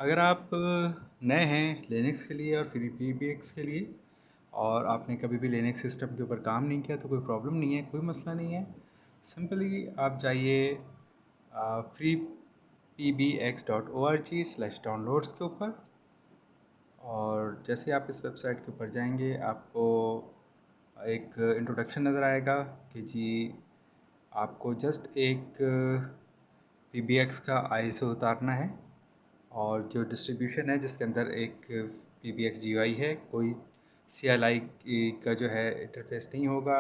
अगर आप नए हैं लिनक्स के लिए और फ्री पीबीएक्स के लिए और आपने कभी भी लिनक्स सिस्टम के ऊपर काम नहीं किया तो कोई प्रॉब्लम नहीं है, कोई मसला नहीं है। सिंपली आप जाइए free P B X dot O R G slash downloads के ऊपर, और जैसे आप इस वेबसाइट के ऊपर जाएंगे आपको एक इंट्रोडक्शन नज़र आएगा कि जी आपको जस्ट एक पी बी एक्स का आईएसओ उतारना है, और जो डिस्ट्रीब्यूशन है जिसके अंदर एक पी बी एक्स जी आई है, कोई सी एल आई का जो है इंटरफेस नहीं होगा।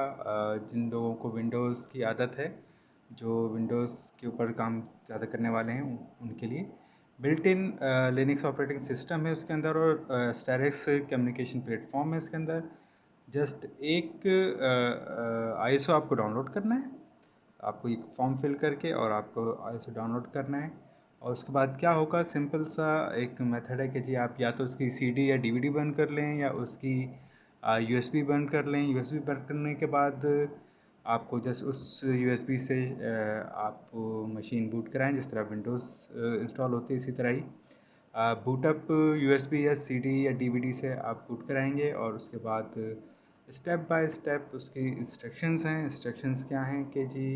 जिन लोगों को विंडोज़ की आदत है, जो विंडोज़ के ऊपर काम ज़्यादा करने वाले हैं उनके लिए built in Linux operating system है उसके अंदर, और स्टेरिक्स कम्युनिकेशन प्लेटफॉर्म है इसके अंदर। जस्ट एक आईएसओ आपको डाउनलोड करना है, आपको एक फॉर्म फिल करके और आपको आईएसओ डाउनलोड करना है। और उसके बाद क्या होगा, सिंपल सा एक मेथड है कि जी आप या तो उसकी सीडी या डीवीडी बंद कर लें या उसकी यूएसबी बंद कर लें। यूएसबी बंद करने के बाद आपको जस्ट उस यूएसबी से आप मशीन बूट कराएं, जिस तरह विंडोज़ इंस्टॉल होती है इसी तरह ही बूटअप यूएसबी या सीडी या डीवीडी से आप बूट कराएंगे। और उसके बाद स्टेप बाय स्टेप उसकी इंस्ट्रक्शंस हैं। इंस्ट्रक्शंस क्या हैं कि जी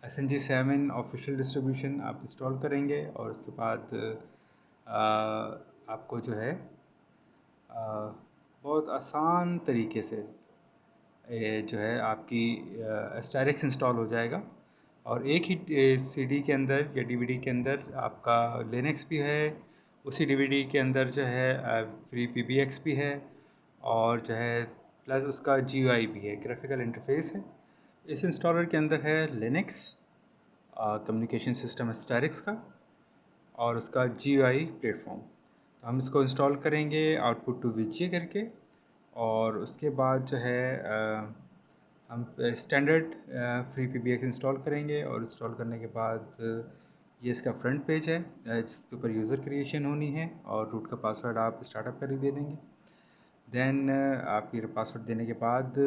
SNG7 ऑफिशियल डिस्ट्रीब्यूशन आप इंस्टॉल करेंगे, और उसके बाद आपको जो है बहुत आसान तरीके से ये जो है आपकी एस्टेरिक्स इंस्टॉल हो जाएगा। और एक ही सीडी के अंदर या डीवीडी के अंदर आपका लिनक्स भी है, उसी डीवीडी के अंदर जो है फ्री पीबीएक्स भी है, और जो है प्लस उसका जीयूआई भी है, ग्राफिकल इंटरफेस है। इस इंस्टॉलर के अंदर है लिनक्स कम्युनिकेशन सिस्टम एस्टेरिक्स का और उसका जीयूआई प्लेटफॉर्म। तो हम इसको इंस्टॉल करेंगे आउटपुट टू वीजीए करके, और उसके बाद जो है हम स्टैंडर्ड फ्री पीबीएक्स इंस्टॉल करेंगे। और इंस्टॉल करने के बाद ये इसका फ्रंट पेज है जिसके ऊपर यूज़र क्रिएशन होनी है, और रूट का पासवर्ड आप स्टार्टअप पर ही दे देंगे। देन आप ये पासवर्ड देने के बाद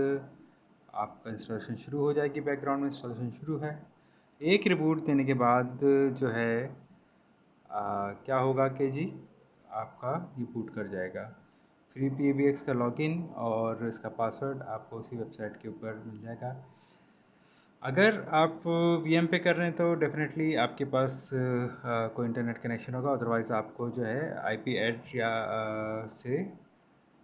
आपका इंस्टॉलेशन शुरू हो जाएगी। बैकग्राउंड में इंस्टॉलेशन शुरू है। एक रिबूट देने के बाद जो है क्या होगा कि जी आपका ये बूट कर जाएगा। फ्री पीबीएक्स का लॉगिन और इसका पासवर्ड आपको उसी वेबसाइट के ऊपर मिल जाएगा। अगर आप वीएम पे कर रहे हैं तो डेफिनेटली आपके पास कोई इंटरनेट कनेक्शन होगा, अदरवाइज़ आपको जो है आईपी एड या से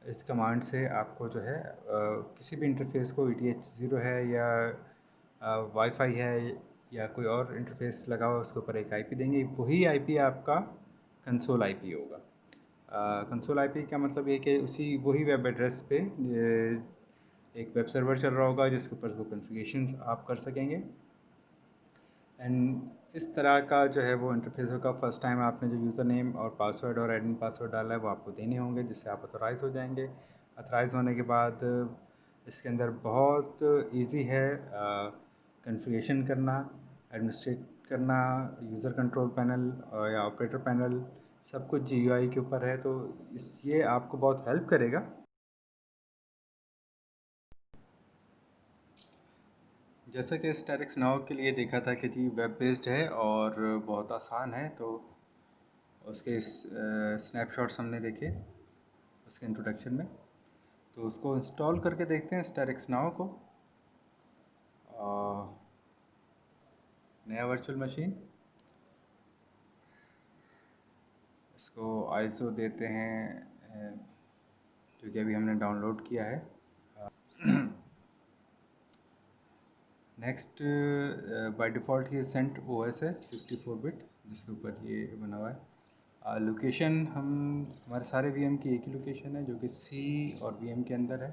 इस कमांड से आपको जो है किसी भी इंटरफेस को ETH0 है या वाईफाई है या कोई और इंटरफेस लगा हुआ उसके ऊपर एक आईपी देंगे, वही आईपी आपका कंसोल आईपी होगा। कंसोल आईपी का मतलब ये कि उसी वही वेब एड्रेस पे एक वेब सर्वर चल रहा होगा जिसके ऊपर वो कॉन्फ़िगरेशन आप कर सकेंगे। एंड इस तरह का जो है वो इंटरफेस होगा। फर्स्ट टाइम आपने जो यूज़र नेम और पासवर्ड और एडमिन पासवर्ड डाला है वो आपको देने होंगे, जिससे आप ऑथोराइज़ हो जाएंगे। ऑथोराइज़ होने के बाद इसके अंदर बहुत इजी है कॉन्फ़िगरेशन करना, एडमिनिस्ट्रेट करना, यूज़र कंट्रोल पैनल या ऑपरेटर पैनल, सब कुछ GUI के ऊपर है। तो ये आपको बहुत हेल्प करेगा। जैसा कि स्टेरिक्स नाउ के लिए देखा था कि जी वेब बेस्ड है और बहुत आसान है, तो उसके स्नैपशॉट्स हमने देखे उसके इंट्रोडक्शन में। तो उसको इंस्टॉल करके देखते हैं स्टेरिक्स नाउ को। नया वर्चुअल मशीन, इसको आईएसओ देते हैं जो कि अभी हमने डाउनलोड किया है। नेक्स्ट बाय डिफ़ॉल्ट ये सेंट ओएस है 64 बिट जिसके ऊपर ये बना हुआ है। लोकेशन हमारे सारे वीएम की एक ही लोकेशन है जो कि सी और वीएम के अंदर है।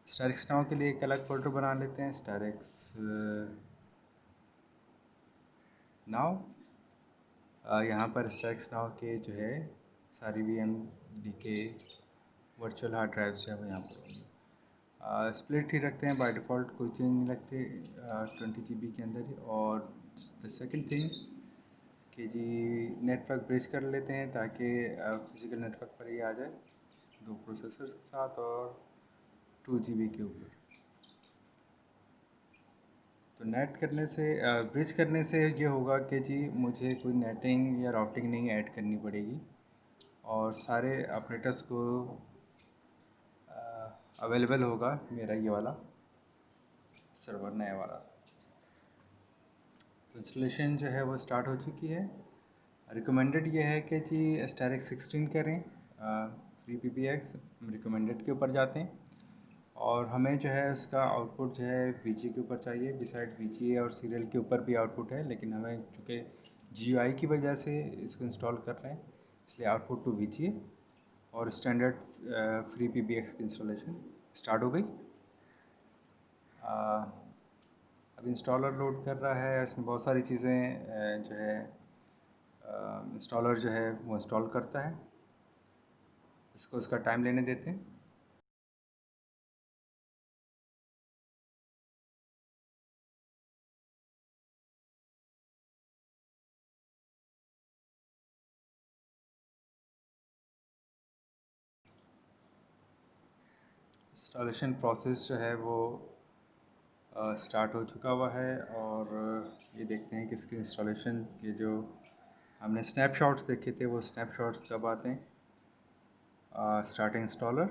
स्टेरिक्स नाउ के लिए एक अलग फोल्डर बना लेते हैं, स्टेरिक्स नाउ। यहाँ पर स्टेरिक्स नाउ के जो है सारी वीएम के वर्चुअल हार्ड ड्राइव जो है वो यहाँ पर होंगे। स्प्लिट ही रखते हैं बाय डिफ़ॉल्ट, कोई चेंज नहीं रखते 20 GB के अंदर ही। और द सेकंड थिंग कि जी नेटवर्क ब्रिज कर लेते हैं ताकि फिज़िकल नेटवर्क पर ही आ जाए 2 प्रोसेसर्स के साथ और 2 GB के ऊपर। तो तो नेट करने से ब्रिज करने से ये होगा कि जी मुझे कोई नेटिंग या राउटिंग नहीं ऐड करनी पड़ेगी और सारे ऑपरेटर्स को अवेलेबल होगा मेरा ये वाला सर्वर नया वाला। तो इंस्टॉलेशन जो है वो स्टार्ट हो चुकी है। रिकमेंडेड ये है कि जी एस्टेरिक्स 16 करें, free P P x recommended के ऊपर जाते हैं और हमें जो है उसका आउटपुट जो है वी जी के ऊपर चाहिए। बिसाइड वी जी और सीरियल के ऊपर भी आउटपुट है, लेकिन हमें चूँकि जी यू आई की वजह से इसको इंस्टॉल कर रहे हैं इसलिए आउटपुट टू वी जी है। और standard free P P x की इंस्टॉलेशन स्टार्ट हो गई। अब इंस्टॉलर लोड कर रहा है, इसमें बहुत सारी चीज़ें जो है इंस्टॉलर जो है वो इंस्टॉल करता है। इसको उसका टाइम लेने देते हैं। इंस्टॉलेशन प्रोसेस जो है वो स्टार्ट हो चुका हुआ है और ये देखते हैं कि इसके इंस्टॉलेशन के जो हमने स्नैपशॉट्स देखे थे वो स्नैपशॉट्स कब आते हैं। स्टार्टिंग इंस्टॉलर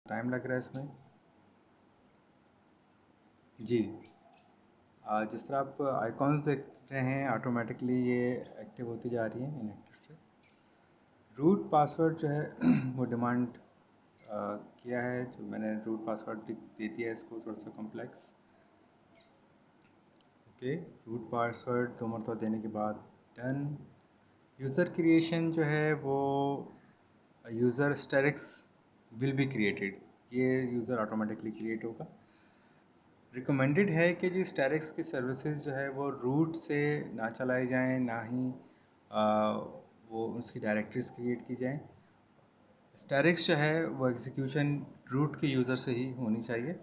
टाइम लग रहा है इसमें जी। जिस तरह आप आइकॉन्स देख रहे हैं ऑटोमेटिकली ये एक्टिव होती जा रही हैं इनएक्टिव से। रूट पासवर्ड जो है वो डिमांड किया है, जो मैंने रूट पासवर्ड दे दिया है इसको थोड़ा सा कॉम्प्लेक्स। ओके, रूट पासवर्ड 2 मरतबा देने के बाद डन। यूज़र क्रिएशन जो है वो यूज़र स्टेरिक्स विल बी क्रिएटेड, ये यूज़र ऑटोमेटिकली क्रिएट होगा। रिकमेंडेड है कि जी स्टेरिक्स की सर्विसेज जो है वो रूट से ना चलाई जाएं, ना ही वो उसकी डायरेक्टरीज क्रिएट की जाएं। स्टेरिक्स जो है वो एग्जीक्यूशन रूट के यूज़र से ही होनी चाहिए,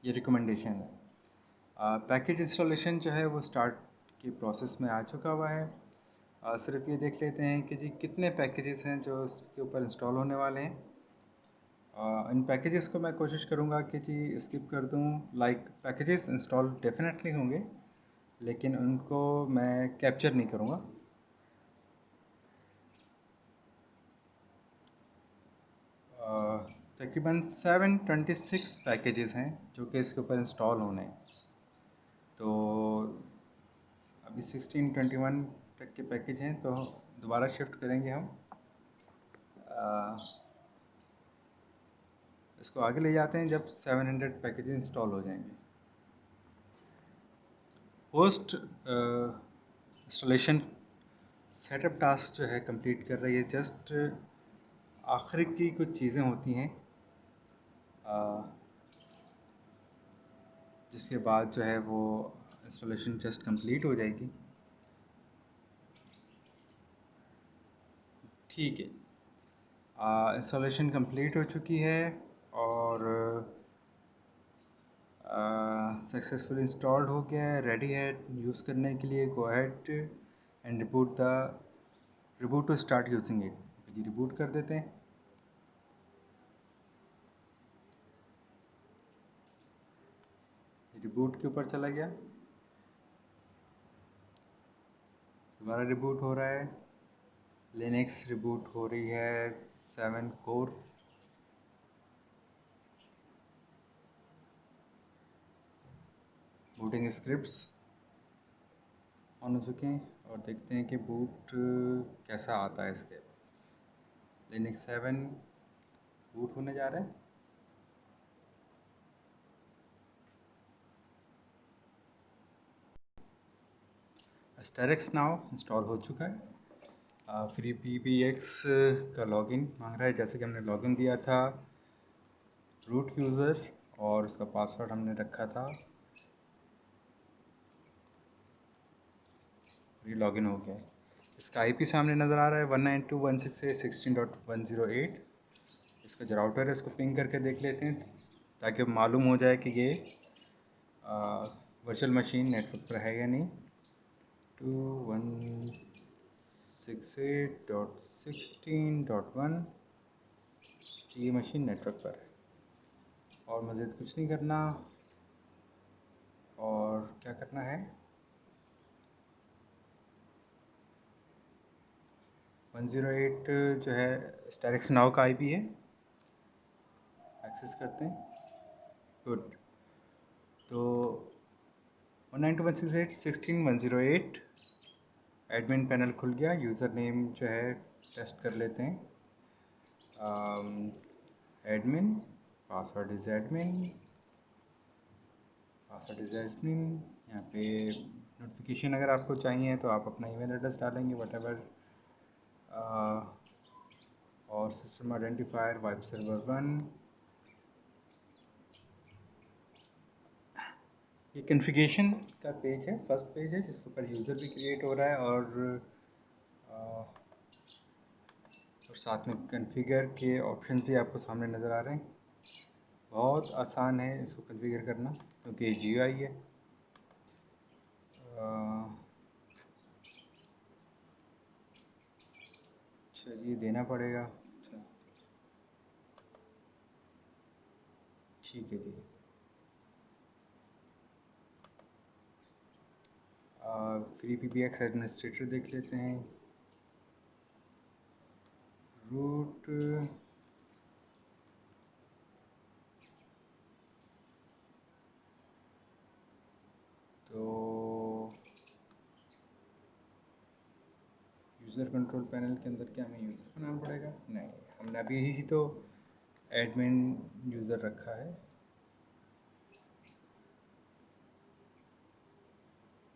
ये रिकमेंडेशन है। पैकेज इंस्टॉलेशन जो है वो स्टार्ट के प्रोसेस में आ चुका हुआ है। सिर्फ ये देख लेते हैं कि जी कितने पैकेजेस हैं जो इसके ऊपर इंस्टॉल होने वाले हैं। इन पैकेजेस को मैं कोशिश करूँगा कि जी स्किप कर दूँ। लाइक पैकेजेस इंस्टॉल डेफिनेटली होंगे लेकिन उनको मैं कैप्चर नहीं करूँगा। तकरीबन 726 पैकेजेस हैं जो कि इसके ऊपर इंस्टॉल होने हैं। तो अभी 1621 तक के पैकेज हैं, तो दोबारा शिफ्ट करेंगे हम। इसको आगे ले जाते हैं जब 700 पैकेजेस इंस्टॉल हो जाएंगे। पोस्ट इंस्टॉलेशन सेटअप टास्क जो है कंप्लीट कर रही है। जस्ट आखिर की कुछ चीज़ें होती हैं जिसके बाद जो है वो इंस्टॉलेशन जस्ट कंप्लीट हो जाएगी। ठीक है, इंस्टॉलेशन कंप्लीट हो चुकी है और सक्सेसफुल इंस्टॉल्ड हो गया है, रेडी है यूज़ करने के लिए। Go ahead and reboot to start using it. जी रिबूट कर देते हैं। रिबूट के ऊपर चला गया, दोबारा रिबूट हो रहा है। लिनक्स रिबूट हो रही है 7 कोर। बूटिंग स्क्रिप्ट्स ऑन हो चुके हैं और देखते हैं कि बूट कैसा आता है इसके पास। लिनक्स 7 बूट होने जा रहा है। एस्टेरिक्स नाउ इंस्टॉल हो चुका है। फ्री पी पी एक्स का लॉगिन मांग रहा है, जैसे कि हमने लॉगिन दिया था रूट यूज़र और उसका पासवर्ड हमने रखा था। ये लॉगिन हो गया है। इसका आईपी सामने नज़र आ रहा है 192.168.16.108। इसका जो राउटर है इसको पिंग करके देख लेते हैं ताकि मालूम हो जाए कि ये वर्चुअल मशीन नेटवर्क पर है या नहीं। 217 168.16.1 ये मशीन नेटवर्क पर है और मज़ीद कुछ नहीं करना। और क्या करना है, 108 जो है स्टेरिक्स नाउ का आईपी है, एक्सेस करते हैं। गुड। तो 192.168.16.108 एडमिन पैनल खुल गया। यूज़र नेम जो है टेस्ट कर लेते हैं, admin, password is admin, password is admin. यहाँ पे नोटिफिकेशन अगर आपको चाहिए तो आप अपना ईमेल एड्रेस डालेंगे व्हाटएवर, और सिस्टम आइडेंटिफायर वाइब सर्वर 1। ये कॉन्फ़िगरेशन का पेज है, फर्स्ट पेज है जिसके ऊपर यूज़र भी क्रिएट हो रहा है और साथ में कॉन्फ़िगर के ऑप्शन भी आपको सामने नज़र आ रहे हैं। बहुत आसान है इसको कॉन्फ़िगर करना क्योंकि ये GUI है। अच्छा जी, देना पड़ेगा। अच्छा ठीक है जी। फ्री PBX एडमिनिस्ट्रेटर देख लेते हैं। रूट तो यूज़र कंट्रोल पैनल के अंदर क्या हमें यूज़र बनाना पड़ेगा? नहीं, हमने अभी ही तो एडमिन यूज़र रखा है।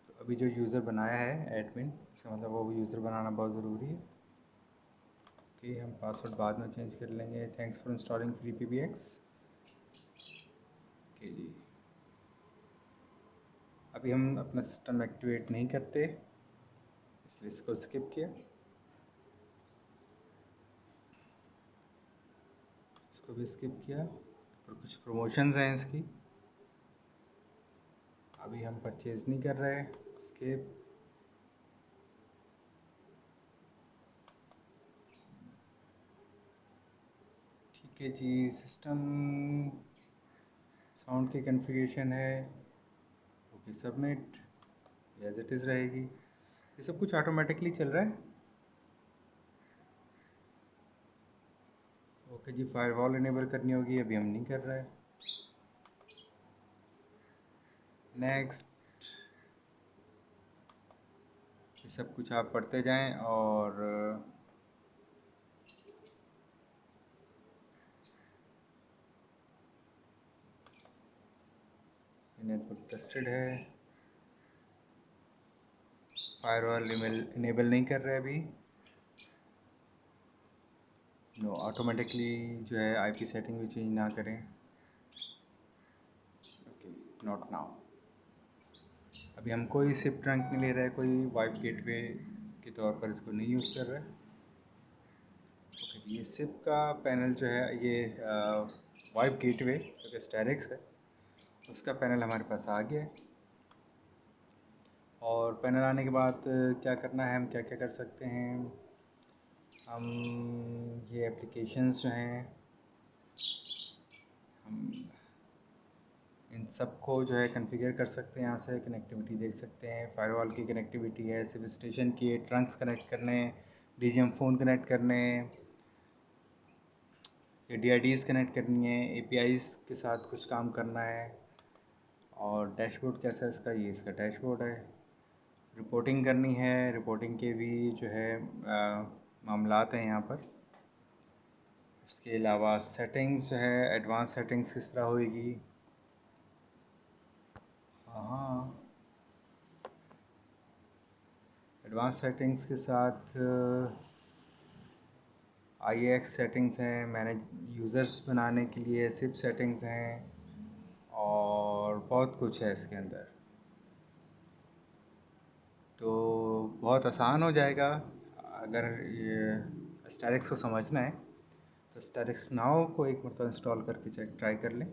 तो अभी जो यूज़र बनाया है एडमिन, इसका मतलब वो यूज़र बनाना बहुत ज़रूरी है। ओके, हम पासवर्ड बाद में चेंज कर लेंगे। Thanks for installing free PBX। Okay जी, अभी हम अपना सिस्टम एक्टिवेट नहीं करते इसलिए इसको स्किप किया। इसको भी स्किप किया। और कुछ प्रमोशंस हैं इसकी, अभी हम परचेज़ नहीं कर रहे। स्किप। ठीक है जी, सिस्टम साउंड की कॉन्फ़िगरेशन है। Okay, submit, as it is रहेगी। ये सब कुछ ऑटोमेटिकली चल रहा है। ओके जी, फायरवॉल इनेबल करनी होगी, अभी हम नहीं कर रहे हैं। नेक्स्ट। ये सब कुछ आप पढ़ते जाएं और नेटवर्क ट्रस्टेड है। फायरवॉल इनेबल नहीं कर रहे अभी। नो, ऑटोमेटिकली जो है आईपी सेटिंग भी चेंज ना करें। Okay, not now. अभी हम कोई सिप ट्रंक नहीं ले रहे हैं, कोई वाइप गेटवे के तौर पर इसको नहीं यूज़ कर रहे हैं। ओके, ये सिप का पैनल जो है, ये वाइप गेटवे जो कि स्टेरिक्स है उसका पैनल हमारे पास आ गया है। और पैनल आने के बाद क्या करना है, हम क्या क्या कर सकते हैं। हम ये एप्लीकेशंस जो हैं, हम इन सबको जो है कॉन्फ़िगर कर सकते हैं। यहाँ से कनेक्टिविटी देख सकते हैं, फायरवॉल की कनेक्टिविटी है, सिप स्टेशन की, ट्रंक्स कनेक्ट करने, DGM फ़ोन कनेक्ट करने, ये DIDs कनेक्ट करनी है, APIs के साथ कुछ काम करना है। और डैशबोर्ड कैसा है इसका, ये इसका डैशबोर्ड है। रिपोर्टिंग करनी है, रिपोर्टिंग के भी जो है मामलात हैं यहाँ पर। उसके अलावा सेटिंग्स जो है, एडवांस सेटिंग्स किस तरह होएगी। हाँ, एडवांस सेटिंग्स के साथ IAX सेटिंग्स हैं, मैनेज यूज़र्स बनाने के लिए सिप सेटिंग्स हैं और बहुत कुछ है इसके अंदर। तो बहुत आसान हो जाएगा अगर ये स्टेरिक्स को समझना है तो स्टेरिक्स नाउ को एक मरतबा इंस्टॉल करके चेक ट्राई कर लें,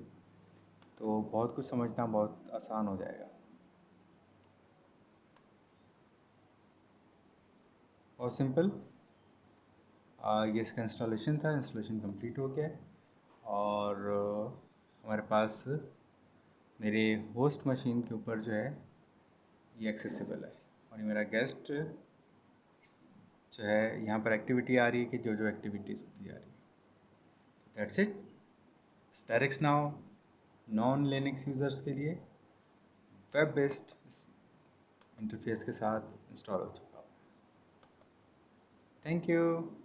तो बहुत कुछ समझना बहुत आसान हो जाएगा। और सिंपल। ये इसका इंस्टॉलेशन था, इंस्टॉलेशन कंप्लीट हो गया है। और हमारे पास मेरे होस्ट मशीन के ऊपर जो है ये एक्सेसिबल है। और ये मेरा गेस्ट जो है, यहाँ पर एक्टिविटी आ रही है कि जो जो एक्टिविटीज़ होती आ रही है। That's it. Asterisk now non Linux users के लिए वेब बेस्ड इंटरफेस के साथ इंस्टॉल हो चुका है। Thank you.